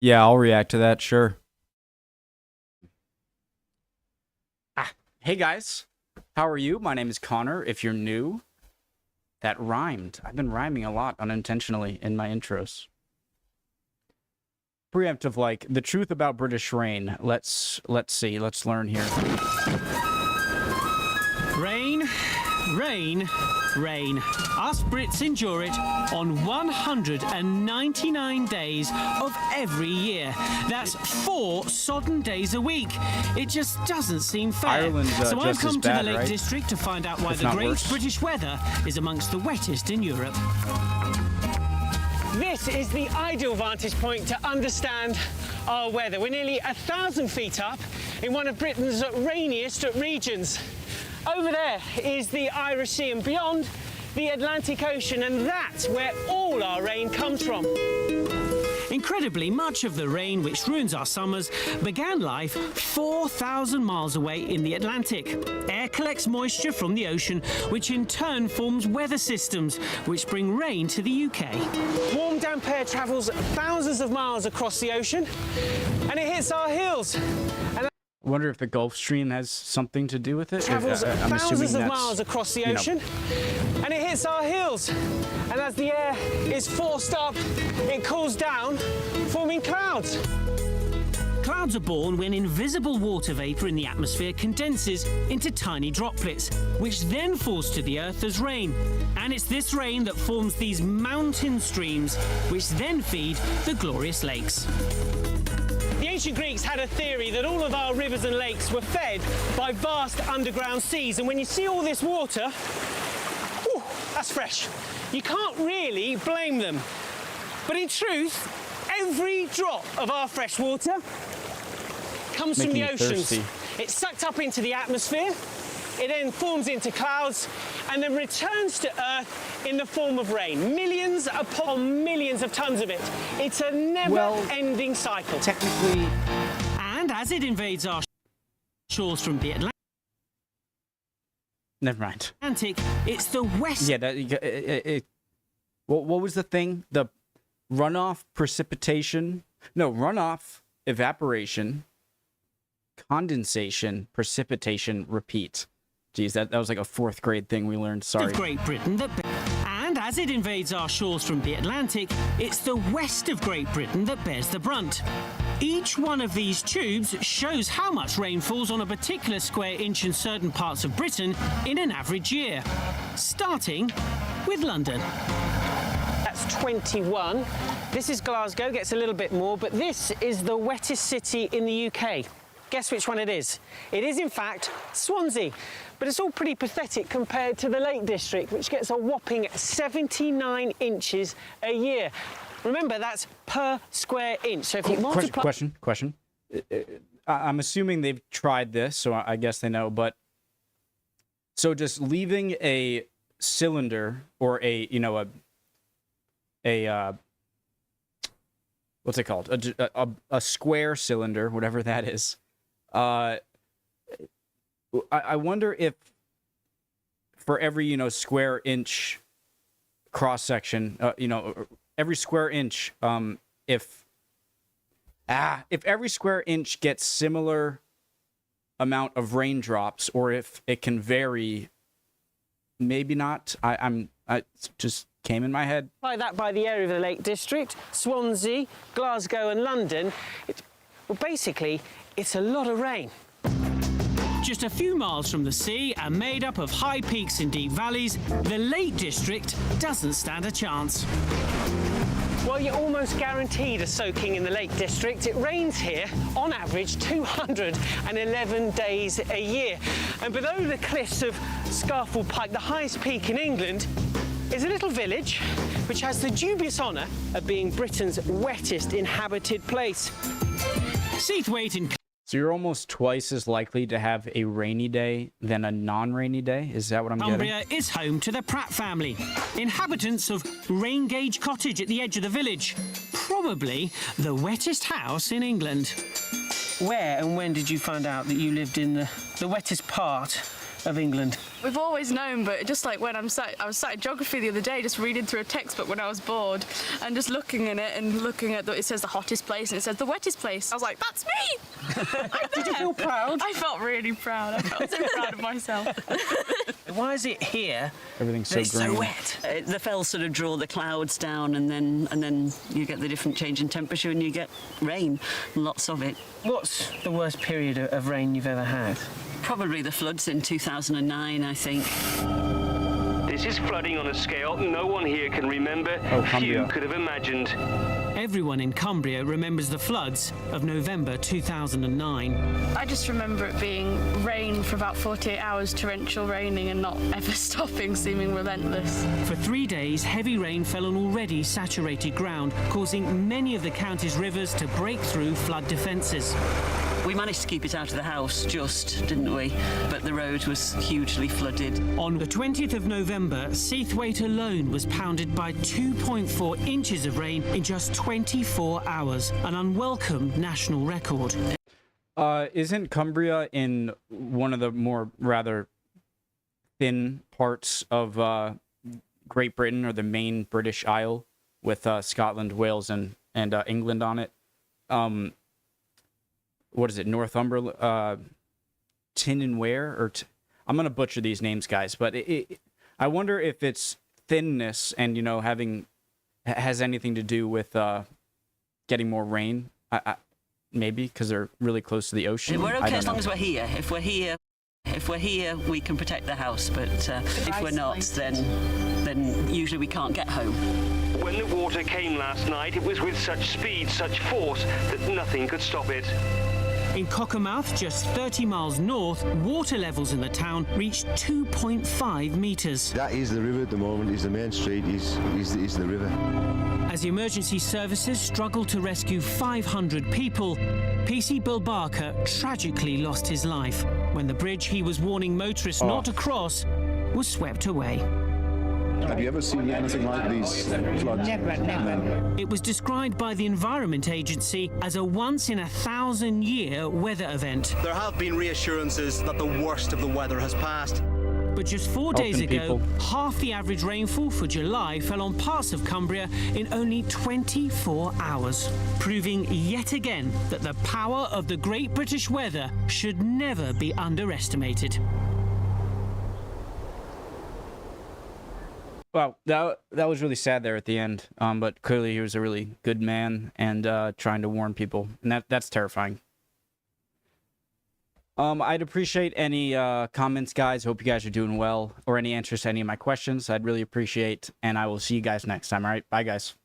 Yeah, I'll react to that, sure. Hey guys, how are you? My name is Connor. If you're new, that rhymed. I've been rhyming a lot unintentionally in my intros. Preemptive, like, the truth about British rain. Let's see, let's learn here. Rain, rain, rain. Us Brits endure it on 199 days of every year. That's 4 sodden days a week. It just doesn't seem fair. Ireland's so I've just come as to bad, the Lake right? District to find out why If the not great worse. British weather is amongst the wettest in Europe. This is the ideal vantage point to understand our weather. We're nearly 1,000 feet up in one of Britain's rainiest regions. Over there is the Irish Sea and beyond the Atlantic Ocean, and that's where all our rain comes from. Incredibly, much of the rain which ruins our summers began life 4,000 miles away in the Atlantic. Air collects moisture from the ocean, which in turn forms weather systems, which bring rain to the UK. Warm, damp air travels thousands of miles across the ocean, and it hits our hills. And I wonder if the Gulf Stream has something to do with it. travels I'm assuming thousands of that's, miles across the you know, ocean, and it hits our hills. And as the air is forced up, it cools down, forming clouds. Clouds are born when invisible water vapour in the atmosphere condenses into tiny droplets, which then falls to the earth as rain. And it's this rain that forms these mountain streams, which then feed the glorious lakes. The ancient Greeks had a theory that all of our rivers and lakes were fed by vast underground seas, and when you see all this water, whew, that's fresh. You can't really blame them. But in truth, every drop of our fresh water comes from Making the me oceans. thirsty. It's sucked up into the atmosphere, it then forms into clouds, and then returns to Earth in the form of rain. Millions upon millions of tons of it. It's a never-ending cycle. Technically, And as it invades our shores from the never mind. Atlantic, it's the west. Yeah, what was the thing? The runoff, precipitation? No, runoff, evaporation, condensation, precipitation, repeat. Geez, that was like a 4th grade thing we learned. Sorry. Of Great Britain and as it invades our shores from the Atlantic, it's the west of Great Britain that bears the brunt. Each one of these tubes shows how much rain falls on a particular square inch in certain parts of Britain in an average year, starting with London. That's 21. This is Glasgow, gets a little bit more, but this is the wettest city in the UK. Guess which one it is? It is, in fact, Swansea. But it's all pretty pathetic compared to the Lake District, which gets a whopping 79 inches a year. Remember, that's per square inch. So if you multiply... Question. I'm assuming they've tried this, so I guess they know, but... So just leaving a cylinder or a what's it called? A square cylinder, whatever that is. I wonder if for every, square inch cross section, every square inch, if every square inch gets similar amount of raindrops, or if it can vary, maybe not. It just came in my head. By that, by the area of the Lake District, Swansea, Glasgow and London, basically, it's a lot of rain. Just a few miles from the sea and made up of high peaks and deep valleys, the Lake District doesn't stand a chance. Well, you're almost guaranteed a soaking in the Lake District. It rains here, on average, 211 days a year. And below the cliffs of Scafell Pike, the highest peak in England, is a little village which has the dubious honour of being Britain's wettest inhabited place. Seathwaite in So you're almost twice as likely to have a rainy day than a non-rainy day? Is that what I'm getting? Cumbria is home to the Pratt family, inhabitants of Raingage Cottage at the edge of the village. Probably the wettest house in England. Where and when did you find out that you lived in the wettest part of England? We've always known, but just like when I was sat in geography the other day, just reading through a textbook when I was bored, and just looking in it and looking at it says the hottest place and it says the wettest place. I was like, that's me! Did you feel proud? I felt really proud. I felt so proud of myself. Why is it here Everything's so that it's green. so wet? The fells sort of draw the clouds down, and then you get the different change in temperature, and you get rain, lots of it. What's the worst period of rain you've ever had? Probably the floods in 2009, I think. This is flooding on a scale no one here can remember. Oh, Few Cumbria. could have imagined. Everyone in Cumbria remembers the floods of November 2009. I just remember it being rain for about 48 hours, torrential raining and not ever stopping, seeming relentless. For 3 days, heavy rain fell on already saturated ground, causing many of the county's rivers to break through flood defences. We managed to keep it out of the house, didn't we? But the road was hugely flooded. On the 20th of November, Seathwaite alone was pounded by 2.4 inches of rain in just 24 hours, an unwelcome national record. Isn't Cumbria in one of the more rather thin parts of Great Britain, or the main British Isle, with Scotland, Wales, and England on it? What is it, Northumberland, Tin and Ware, or I'm gonna butcher these names, guys, but I wonder if its thinness and has anything to do with getting more rain. Maybe because they're really close to the ocean. We're I okay don't as long know. as we're here. If we're here, we can protect the house. But if we're not, then usually we can't get home. When the water came last night, it was with such speed, such force, that nothing could stop it. In Cockermouth, just 30 miles north, water levels in the town reached 2.5 metres. That is the river at the moment, is the main street, is the river. As the emergency services struggled to rescue 500 people, PC Bill Barker tragically lost his life when the bridge he was warning motorists not to cross was swept away. Have you ever seen anything like these floods? Never. It was described by the Environment Agency as a once-in-a-thousand-year weather event. There have been reassurances that the worst of the weather has passed. But just 4 days Open ago, people. half the average rainfall for July fell on parts of Cumbria in only 24 hours, proving yet again that the power of the Great British weather should never be underestimated. Well, that was really sad there at the end. But clearly he was a really good man and trying to warn people, and that's terrifying. I'd appreciate any comments, guys. Hope you guys are doing well, or any answers to any of my questions. I'd really appreciate, and I will see you guys next time. All right, bye, guys.